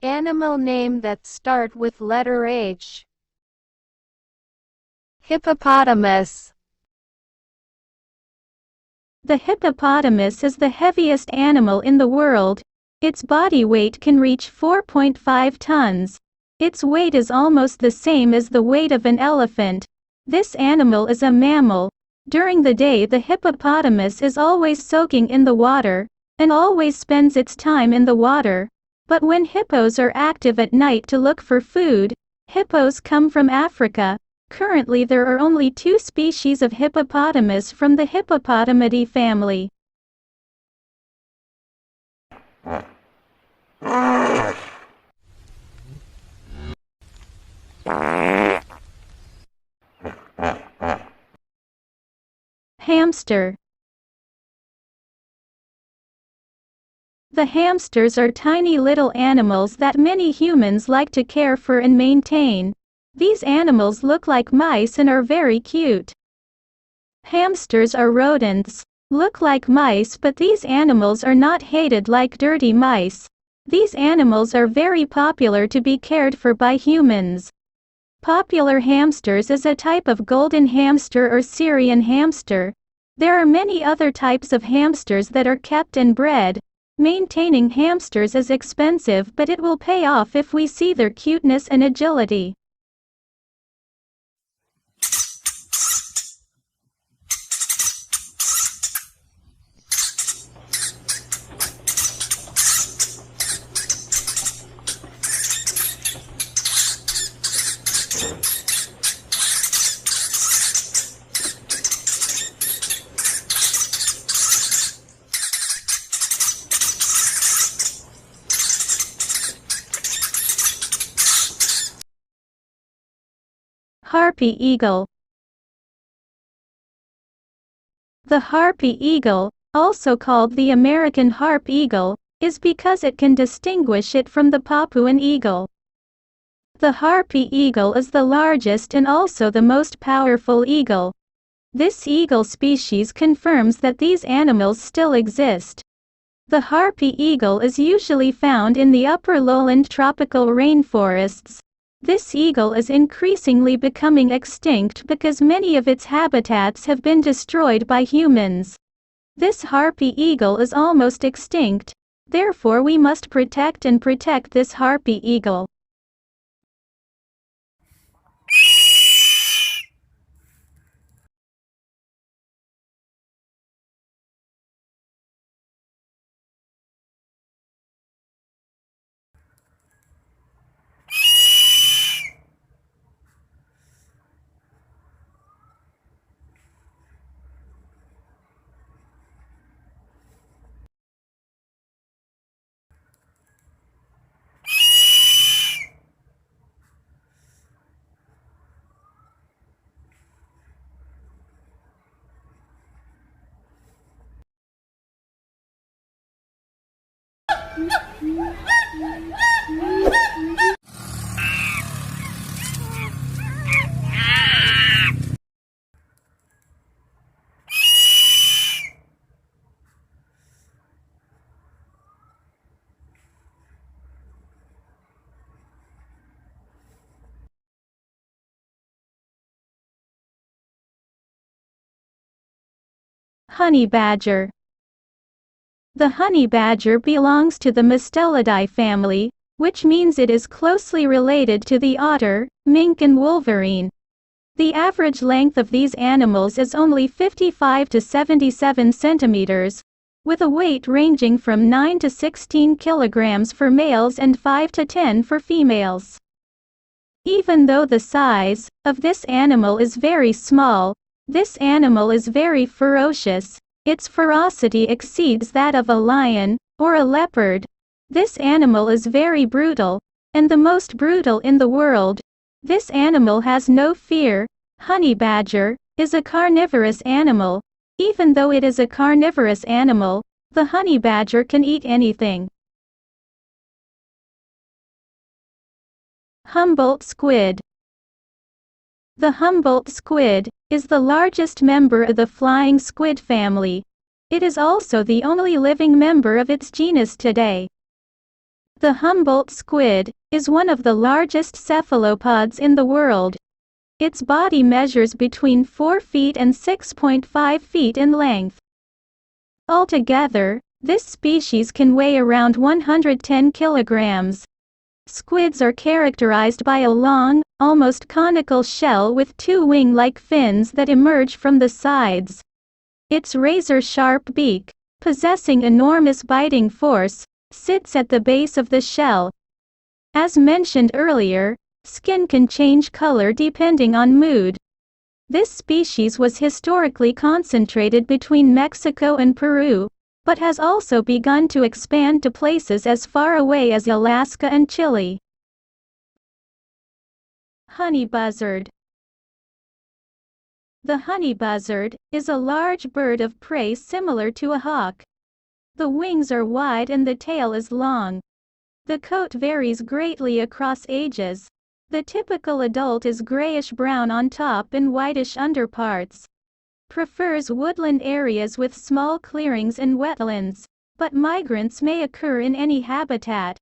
Animal name that start with letter H. Hippopotamus. The hippopotamus is the heaviest animal in the world. Its body weight can reach 4.5 tons. Its weight is almost the same as the weight of an elephant. This animal is a mammal. During the day the hippopotamus is always soaking in the water, and always spends its time in the water. But when hippos are active at night to look for food, hippos come from Africa. Currently there are only 2 species of hippopotamus from the Hippopotamidae family. Hamster. The hamsters are tiny little animals that many humans like to care for and maintain. These animals look like mice and are very cute. Hamsters are rodents. Look like mice, but these animals are not hated like dirty mice. These animals are very popular to be cared for by humans. Popular hamsters is a type of golden hamster or Syrian hamster. There are many other types of hamsters that are kept and bred. Maintaining hamsters is expensive, but it will pay off if we see their cuteness and agility. Harpy eagle. The harpy eagle, also called the American harp eagle, is because it can distinguish it from the Papuan eagle. The harpy eagle is the largest and also the most powerful eagle. This eagle species confirms that these animals still exist. The harpy eagle is usually found in the upper lowland tropical rainforests. This eagle is increasingly becoming extinct because many of its habitats have been destroyed by humans. This harpy eagle is almost extinct, therefore we must protect this harpy eagle. Honey badger. The honey badger belongs to the Mustelidae family, which means it is closely related to the otter, mink and wolverine. The average length of these animals is only 55 to 77 centimeters, with a weight ranging from 9 to 16 kilograms for males and 5 to 10 for females. Even though the size of this animal is very small, this animal is very ferocious. Its ferocity exceeds that of a lion or a leopard. This animal is very brutal, and the most brutal in the world. This animal has no fear. Honey badger is a carnivorous animal. Even though it is a carnivorous animal, the honey badger can eat anything. Humboldt squid. The Humboldt squid is the largest member of the flying squid family. It is also the only living member of its genus today. The Humboldt squid is one of the largest cephalopods in the world. Its body measures between 4 feet and 6.5 feet in length. Altogether, this species can weigh around 110 kilograms. Squids are characterized by a long, almost conical shell with two wing-like fins that emerge from the sides. Its razor-sharp beak, possessing enormous biting force, sits at the base of the shell. As mentioned earlier, skin can change color depending on mood. This species was historically concentrated between Mexico and Peru, but has also begun to expand to places as far away as Alaska and Chile. Honey buzzard. The honey buzzard is a large bird of prey similar to a hawk. The wings are wide and the tail is long. The coat varies greatly across ages. The typical adult is grayish-brown on top and whitish underparts. Prefers woodland areas with small clearings and wetlands, but migrants may occur in any habitat.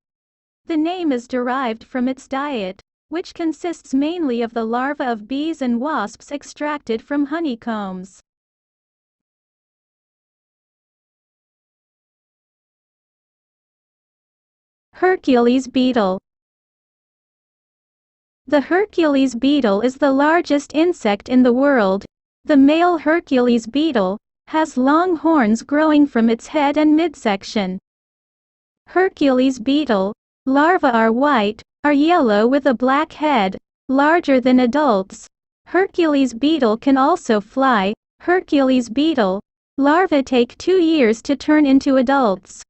The name is derived from its diet, which consists mainly of the larvae of bees and wasps extracted from honeycombs. Hercules beetle. The Hercules beetle is the largest insect in the world. The male Hercules beetle has long horns growing from its head and midsection. Hercules beetle larvae are white or yellow with a black head, larger than adults. Hercules beetle can also fly. Hercules beetle larvae take 2 years to turn into adults.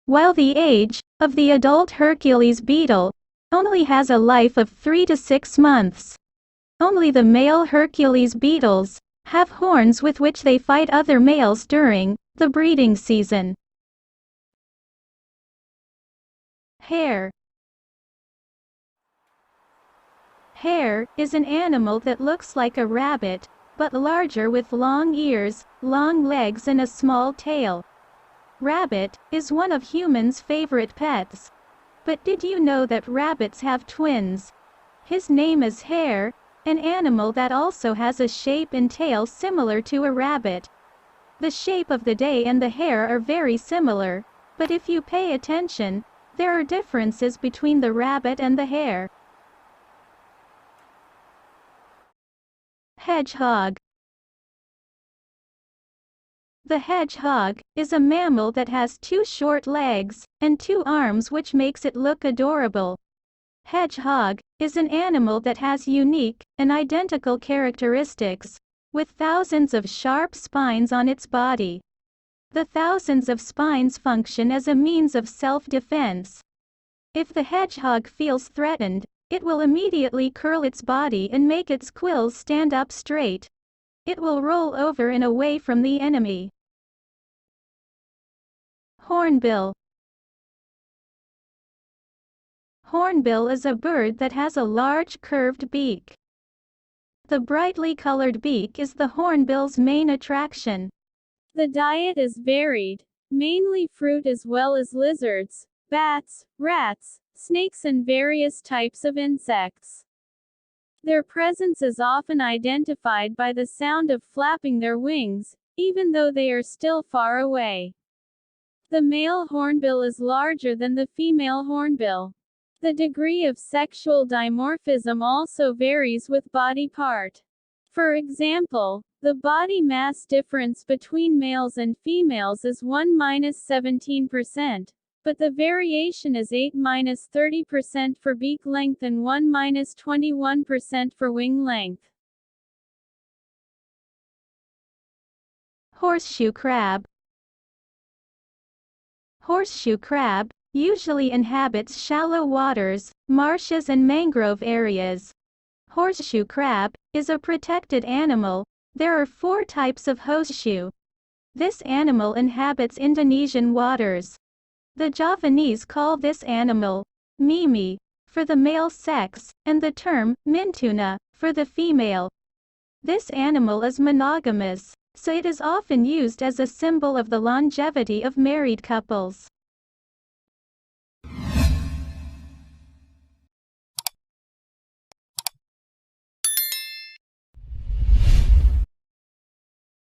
While the age of the adult Hercules beetle only has a life of 3 to 6 months. Only the male Hercules beetles have horns with which they fight other males during the breeding season. Hare. Hare is an animal that looks like a rabbit, but larger with long ears, long legs and a small tail. Rabbit is one of humans' favorite pets. But did you know that rabbits have twins? His name is Hare, an animal that also has a shape and tail similar to a rabbit. The shape of the day and the hare are very similar, but if you pay attention, there are differences between the rabbit and the hare. Hedgehog. The hedgehog is a mammal that has 2 short legs and 2 arms, which makes it look adorable. Hedgehog is an animal that has unique and identical characteristics, with thousands of sharp spines on its body. The thousands of spines function as a means of self-defense. If the hedgehog feels threatened, it will immediately curl its body and make its quills stand up straight. It will roll over and away from the enemy. Hornbill. Hornbill is a bird that has a large curved beak. The brightly colored beak is the hornbill's main attraction. The diet is varied, mainly fruit as well as lizards, bats, rats, snakes and various types of insects. Their presence is often identified by the sound of flapping their wings, even though they are still far away. The male hornbill is larger than the female hornbill. The degree of sexual dimorphism also varies with body part. For example, the body mass difference between males and females is 1–17%. But the variation is 8–30% for beak length and 1–21% for wing length. Horseshoe crab. Horseshoe crab usually inhabits shallow waters, marshes and mangrove areas. Horseshoe crab is a protected animal. There are 4 types of horseshoe. This animal inhabits Indonesian waters. The Javanese call this animal mimi for the male sex, and the term mintuna for the female. This animal is monogamous, so it is often used as a symbol of the longevity of married couples.